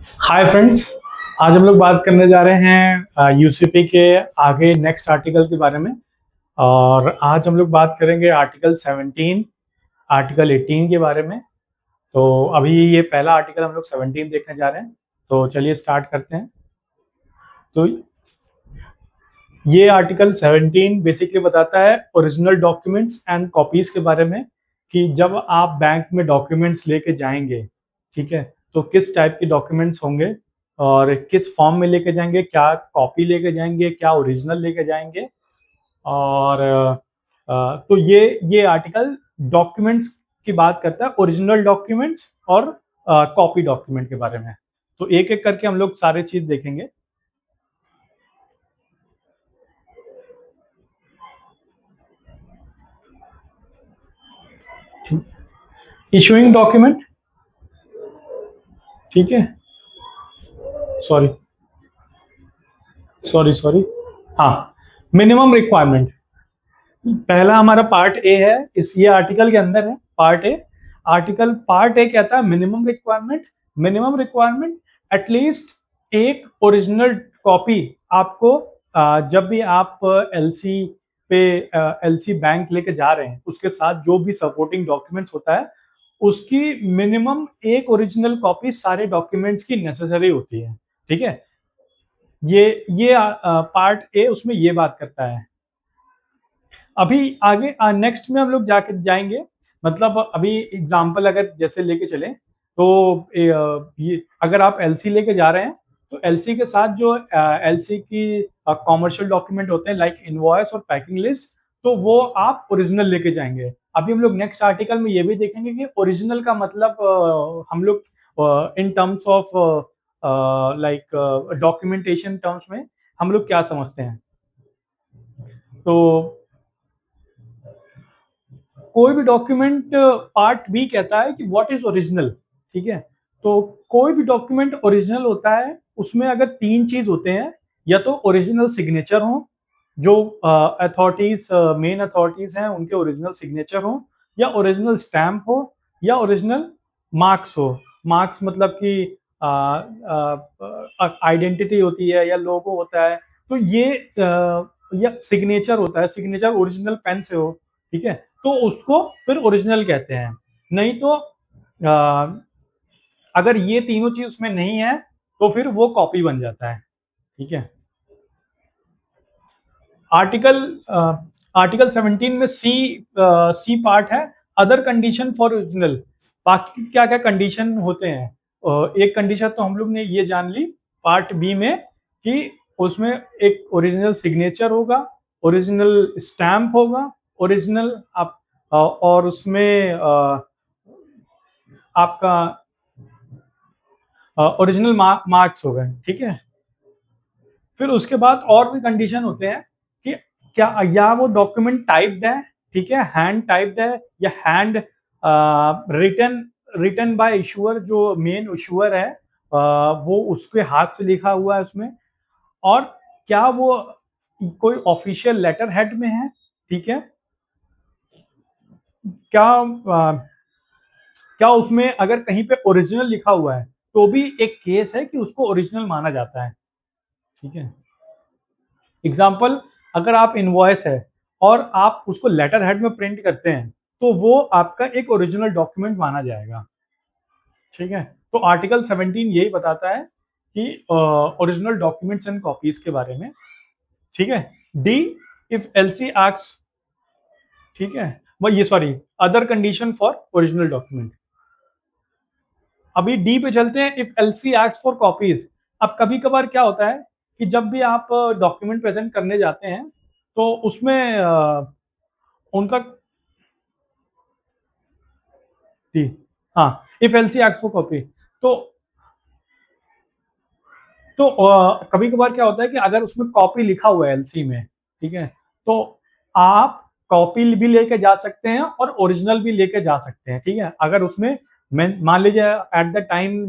Hi friends. आज हम लोग बात करने जा रहे हैं यूसीपी के आगे नेक्स्ट आर्टिकल के बारे में। और आज हम लोग बात करेंगे आर्टिकल 17, आर्टिकल 18 के बारे में। तो अभी ये पहला आर्टिकल हम लोग 17 देखने जा रहे हैं। तो चलिए स्टार्ट करते हैं। तो ये आर्टिकल 17 बेसिकली बताता है ओरिजिनल डॉक्यूमेंट्स एंड कॉपीज के बारे में, कि जब आप बैंक में डॉक्यूमेंट्स लेके जाएंगे, ठीक है, तो किस टाइप के डॉक्यूमेंट्स होंगे और किस फॉर्म में लेके जाएंगे, क्या कॉपी लेके जाएंगे, क्या ओरिजिनल लेके जाएंगे। और तो ये आर्टिकल डॉक्यूमेंट्स की बात करता है, ओरिजिनल डॉक्यूमेंट्स और कॉपी डॉक्यूमेंट के बारे में। तो एक एक करके हम लोग सारे चीज देखेंगे। इशूइंग डॉक्यूमेंट, ठीक है। Sorry sorry sorry. हाँ, मिनिमम रिक्वायरमेंट पहला हमारा पार्ट ए है, इस ये आर्टिकल के अंदर है part A. Article part A कहता है minimum requirement. Minimum requirement at least एक ओरिजिनल कॉपी आपको जब भी आप एलसी पे एलसी बैंक लेके जा रहे हैं, उसके साथ जो भी सपोर्टिंग डॉक्यूमेंट्स होता है, उसकी मिनिमम एक ओरिजिनल कॉपी सारे डॉक्यूमेंट्स की नेसेसरी होती है, ठीक है। ये पार्ट ए उसमें ये बात करता है। अभी आगे नेक्स्ट में हम लोग जाके जाएंगे। मतलब अभी एग्जांपल अगर जैसे लेके चले, तो ये अगर आप एलसी लेके जा रहे हैं, तो एलसी के साथ जो एलसी की कॉमर्शियल डॉक्यूमेंट होते हैं लाइक इनवॉइस और पैकिंग लिस्ट, तो वो आप ओरिजिनल लेके जाएंगे। अभी हम लोग नेक्स्ट आर्टिकल में ये भी देखेंगे कि ओरिजिनल का मतलब हम लोग in terms of like documentation terms में हम लोग क्या समझते हैं। तो कोई भी डॉक्यूमेंट, पार्ट बी कहता है कि व्हाट इज ओरिजिनल, ठीक है। तो कोई भी डॉक्यूमेंट ओरिजिनल होता है उसमें अगर तीन चीज होते हैं, या तो ओरिजिनल सिग्नेचर हो, जो अथॉरिटीज मेन अथॉरिटीज हैं उनके ओरिजिनल सिग्नेचर हो, या ओरिजिनल स्टैम्प हो, या ओरिजिनल मार्क्स हो। मार्क्स मतलब कि आइडेंटिटी होती है या लोगो होता है। तो ये या सिग्नेचर होता है, सिग्नेचर ओरिजिनल पेन से हो, ठीक है, तो उसको फिर ओरिजिनल कहते हैं। नहीं तो अगर ये तीनों चीज उसमें नहीं है, तो फिर वो कॉपी बन जाता है, ठीक है। आर्टिकल आर्टिकल 17 में सी पार्ट है, अदर कंडीशन फॉर ओरिजिनल। बाकी क्या क्या कंडीशन होते हैं, एक कंडीशन तो हम लोग ने ये जान ली पार्ट बी में, कि उसमें एक ओरिजिनल सिग्नेचर होगा, ओरिजिनल स्टैम्प होगा, ओरिजिनल आप और उसमें आपका ओरिजिनल मार्क्स हो गए, ठीक है। फिर उसके बाद और भी कंडीशन होते हैं कि क्या या वो डॉक्यूमेंट टाइप्ड है, ठीक है, हैंड टाइप्ड है, या hand written written by issuer, जो मेन इशूअर है वो उसके हाथ से लिखा हुआ है उसमें। और क्या वो कोई ऑफिशियल लेटर हेड में है, ठीक है। क्या क्या उसमें अगर कहीं पे ओरिजिनल लिखा हुआ है, तो भी एक केस है कि उसको ओरिजिनल माना जाता है, ठीक है। एग्जाम्पल, अगर आप इनवॉइस है और आप उसको लेटर हेड में प्रिंट करते हैं, तो वो आपका एक ओरिजिनल डॉक्यूमेंट माना जाएगा, ठीक है। तो आर्टिकल 17 यही बताता है कि ओरिजिनल डॉक्यूमेंट्स एंड कॉपीज के बारे में, ठीक है। डी, इफ एलसी आस्क्स, ठीक है, वो ये sorry, other condition for original document. अभी डी पे चलते हैं, if LC asks for copies. अब कभी कभार क्या होता है कि जब भी आप डॉक्यूमेंट प्रेजेंट करने जाते हैं, तो उसमें उनका डी, हाँ, if LC asks for copy. तो कभी कभार क्या होता है कि अगर उसमें कॉपी लिखा हुआ है एलसी में, ठीक है, तो आप कॉपी भी लेके जा सकते हैं और ओरिजिनल भी लेके जा सकते हैं, ठीक है। अगर उसमें मान लीजिए एट द टाइम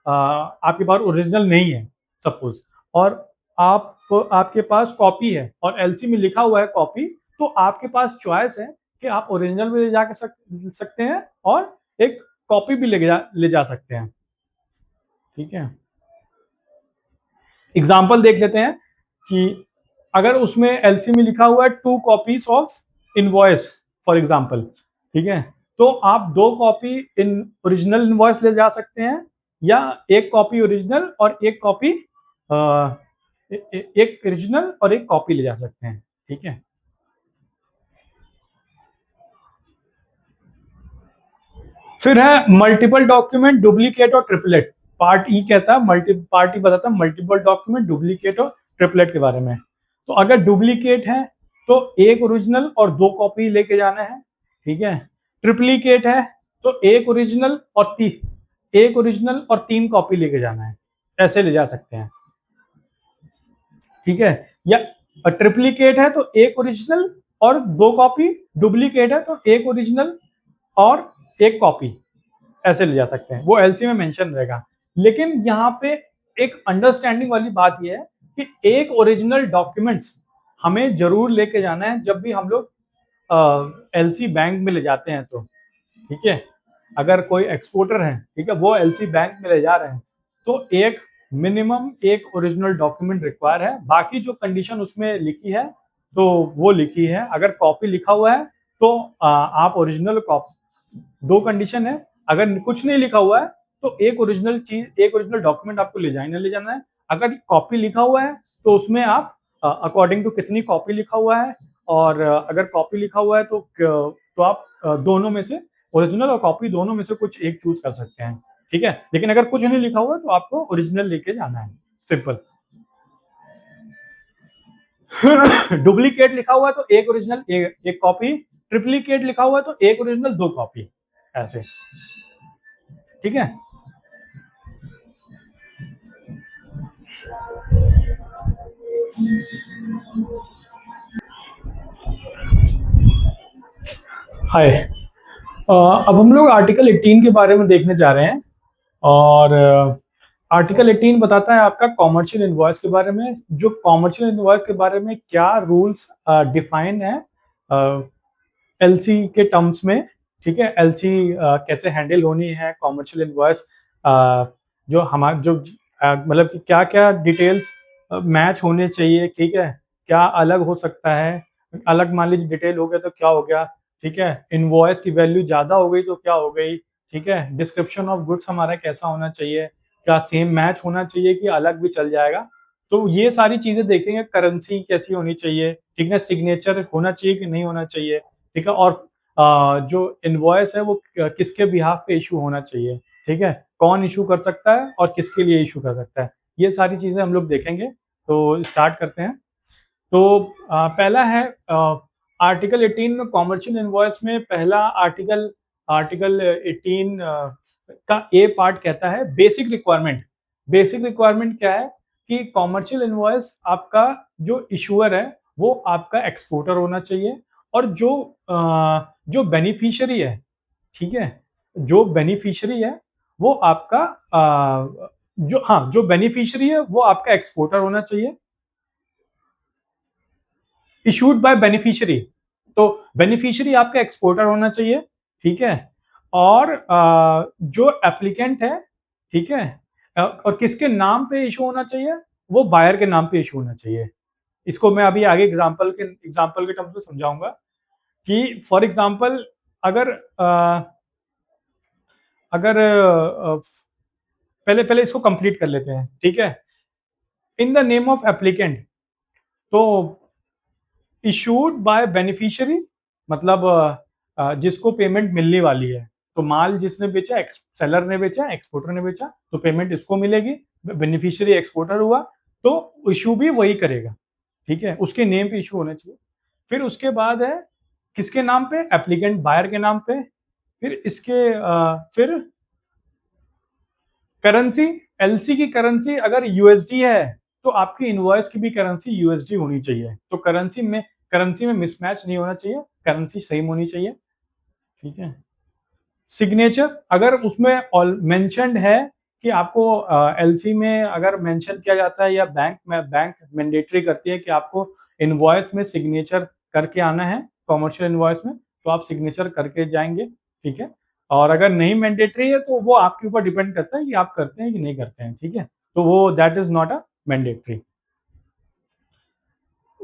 आपके पास ओरिजिनल नहीं है सपोज, और आप आपके पास कॉपी है और एलसी में लिखा हुआ है कॉपी, तो आपके पास चॉइस है कि आप ओरिजिनल भी ले जा सकते हैं और एक कॉपी भी ले जा सकते हैं, ठीक है, एग्जाम्पल देख लेते हैं कि अगर उसमें एलसी में लिखा हुआ है 2 copies of invoice for example, ठीक है, तो आप 2 कॉपी इन ओरिजिनल इनवॉइस ले जा सकते हैं या एक कॉपी ओरिजिनल और एक कॉपी एक ओरिजिनल और एक कॉपी ले जा सकते हैं, ठीक है। फिर है मल्टीपल डॉक्यूमेंट, डुप्लीकेट और ट्रिपलेट। पार्ट ई कहता है पार्ट ई बताता है मल्टीपल डॉक्यूमेंट, डुप्लीकेट और ट्रिपलेट के बारे में। तो अगर डुप्लीकेट है तो एक ओरिजिनल और 2 कॉपी लेके जाना है, ठीक है। ट्रिप्लीकेट है तो एक ओरिजिनल और 3 कॉपी लेके जाना है, ऐसे ले जा सकते हैं, ठीक है। या ट्रिप्लीकेट है तो एक ओरिजिनल और 2 कॉपी, डुप्लीकेट है तो एक ओरिजिनल और एक कॉपी, ऐसे ले जा सकते हैं, वो एलसी में मेंशन रहेगा। लेकिन यहाँ पे एक अंडरस्टैंडिंग वाली बात यह है कि एक ओरिजिनल डॉक्यूमेंट्स हमें जरूर लेके जाना है जब भी हम लोग एलसी बैंक में ले जाते हैं तो, ठीक है। अगर कोई एक्सपोर्टर है, ठीक है, वो एलसी बैंक में ले जा रहे हैं तो एक मिनिमम एक ओरिजिनल डॉक्यूमेंट रिक्वायर है। बाकी जो कंडीशन उसमें लिखी है तो वो लिखी है। अगर कॉपी लिखा हुआ है तो आप ओरिजिनल कॉपी, 2 कंडीशन है। अगर कुछ नहीं लिखा हुआ है तो एक ओरिजिनल डॉक्यूमेंट आपको ले जाना ले जाना है। अगर कॉपी लिखा हुआ है तो उसमें आप अकॉर्डिंग टू कितनी कॉपी लिखा हुआ है, और अगर कॉपी लिखा हुआ है तो आप दोनों में से, ओरिजिनल और कॉपी दोनों में से कुछ एक चूज कर सकते हैं, ठीक है। लेकिन अगर कुछ नहीं लिखा हुआ है तो आपको ओरिजिनल लेके जाना है, सिंपल। डुप्लीकेट लिखा हुआ है तो एक ओरिजिनल एक कॉपी, ट्रिप्लीकेट लिखा हुआ है तो एक ओरिजिनल 2 कॉपी, ऐसे, ठीक है। हाय, अब हम लोग आर्टिकल 18 के बारे में देखने जा रहे हैं। और आर्टिकल 18 बताता है आपका कॉमर्शियल इनवॉइस के बारे में। जो कॉमर्शियल इनवॉइस के बारे में क्या रूल्स डिफाइन है एलसी के टर्म्स में, ठीक है। एलसी कैसे हैंडल होनी है, कॉमर्शियल इनवॉइस जो हमारे जो मतलब कि क्या क्या डिटेल्स मैच होने चाहिए, ठीक है। क्या अलग हो सकता है, अलग मान लीजिए डिटेल हो गया तो क्या हो गया, ठीक है। इनवॉइस की वैल्यू ज़्यादा हो गई तो क्या हो गई, ठीक है। डिस्क्रिप्शन ऑफ गुड्स हमारा कैसा होना चाहिए, क्या सेम मैच होना चाहिए कि अलग भी चल जाएगा। तो ये सारी चीज़ें देखेंगे। करेंसी कैसी होनी चाहिए, ठीक है। सिग्नेचर होना चाहिए कि नहीं होना चाहिए, ठीक है। और जो इनवॉइस है वो किसके बिहाफ पे इशू होना चाहिए, ठीक है। कौन इशू कर सकता है और किसके लिए इशू कर सकता है, ये सारी चीज़ें हम लोग देखेंगे। तो स्टार्ट करते हैं। तो पहला है आर्टिकल 18 में कॉमर्शियल इनवॉइस में पहला आर्टिकल, आर्टिकल 18 का ए पार्ट कहता है बेसिक रिक्वायरमेंट। बेसिक रिक्वायरमेंट क्या है कि कॉमर्शियल इनवॉइस आपका जो इशूअर है वो आपका एक्सपोर्टर होना चाहिए, और जो बेनिफिशियरी है, ठीक है, जो बेनिफिशियरी है वो आपका जो बेनिफिशियरी है वो आपका एक्सपोर्टर होना चाहिए, इशूड बाय बेनिफिशियरी। तो बेनिफिशियरी आपका एक्सपोर्टर होना चाहिए, ठीक है। और जो एप्लीकेंट है, ठीक है, और किसके नाम पे इशू होना चाहिए, वो बायर के नाम पे इशू होना चाहिए। इसको मैं अभी आगे एग्जांपल के टर्म्स में समझाऊंगा कि फॉर एग्जांपल अगर अगर पहले पहले इसको कंप्लीट कर लेते हैं, ठीक है। In the name of applicant, तो इशूड बाय बेनिफिशियरी मतलब जिसको पेमेंट मिलने वाली है। तो माल जिसने बेचा, सेलर ने बेचा, एक्सपोर्टर ने बेचा, तो पेमेंट इसको मिलेगी। बेनिफिशियरी एक्सपोर्टर हुआ तो इशू भी वही करेगा, ठीक है। उसके नेम पे इशू होना चाहिए। फिर उसके बाद है किसके नाम पे, एप्लीकेंट बायर के नाम पे। फिर फिर करेंसी, एलसी की करेंसी अगर यूएसडी है तो आपकी इनवॉइस की भी करेंसी यूएसडी होनी चाहिए। तो करेंसी में मिसमैच नहीं होना चाहिए, करेंसी सेम होनी चाहिए, ठीक है। सिग्नेचर अगर उसमें मेंशनड है कि आपको एलसी में अगर मेंशन किया जाता है या बैंक मैंडेटरी करती है कि आपको इनवॉइस में सिग्नेचर करके आना है, कॉमर्शियल इनवॉइस में, तो आप सिग्नेचर करके जाएंगे, ठीक है। और अगर नहीं मैंडेटरी है तो वो आपके ऊपर डिपेंड करता है कि आप करते हैं कि नहीं करते हैं, ठीक है। तो वो that is not a mandatory.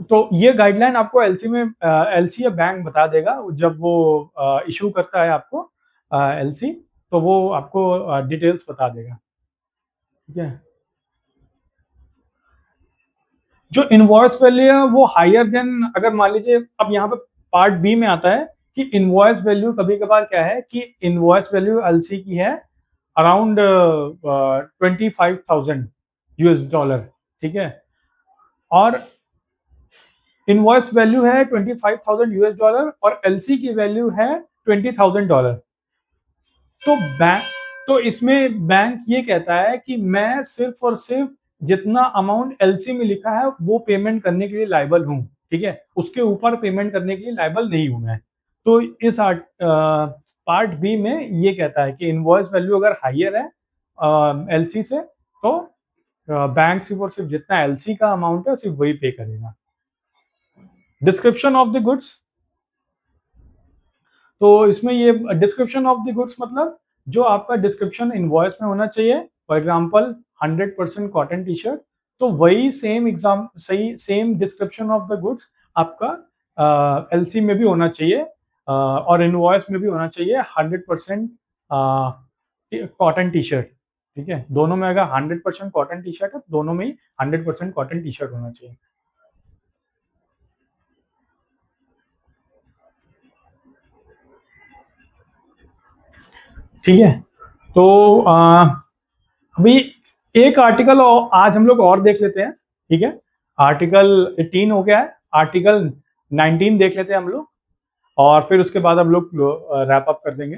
तो ये गाइडलाइन आपको एलसी में एलसी या बैंक बता देगा जब वो इशू करता है आपको एलसी, तो वो आपको डिटेल्स बता देगा, ठीक है। जो इनवॉइस वैल्यू है वो हायर देन, अगर मान लीजिए अब यहाँ पे पार्ट बी में आता है कि इनवॉइस वैल्यू कभी कभार क्या है कि इनवॉइस वैल्यू एलसी की है अराउंड 25,000 यूएस डॉलर, ठीक है। और इनवॉइस वैल्यू है 25,000 यूएस डॉलर और एलसी की वैल्यू है $20,000। तो बैंक, तो इसमें बैंक ये कहता है कि मैं सिर्फ और सिर्फ जितना अमाउंट एलसी में लिखा है वो पेमेंट करने के लिए लायबल हूँ, ठीक है। उसके ऊपर पेमेंट करने के लिए लायबल नहीं हूँ मैं। तो इस पार्ट बी में ये कहता है कि इनवॉइस वैल्यू अगर हाइयर है एलसी से, तो बैंक सिर्फ और सिर्फ जितना एलसी का अमाउंट है सिर्फ वही पे करेगा। डिस्क्रिप्शन ऑफ द गुड्स, तो इसमें ये डिस्क्रिप्शन ऑफ द गुड्स मतलब जो आपका डिस्क्रिप्शन इनवॉइस में होना चाहिए, for example 100% cotton T shirt, तो वही सेम एग्जाम सही same description of the goods आपका एलसी में भी होना चाहिए और इनवॉइस में भी होना चाहिए 100% कॉटन टी शर्ट, ठीक है। दोनों में अगर 100% कॉटन टी शर्ट है तो दोनों में ही 100% कॉटन टी शर्ट होना चाहिए। ठीक है। तो अभी एक आर्टिकल आज हम लोग और देख लेते हैं, ठीक है। आर्टिकल 18 हो गया है, आर्टिकल 19 देख लेते हैं हम लोग और फिर उसके बाद हम लोग रैप अप कर देंगे।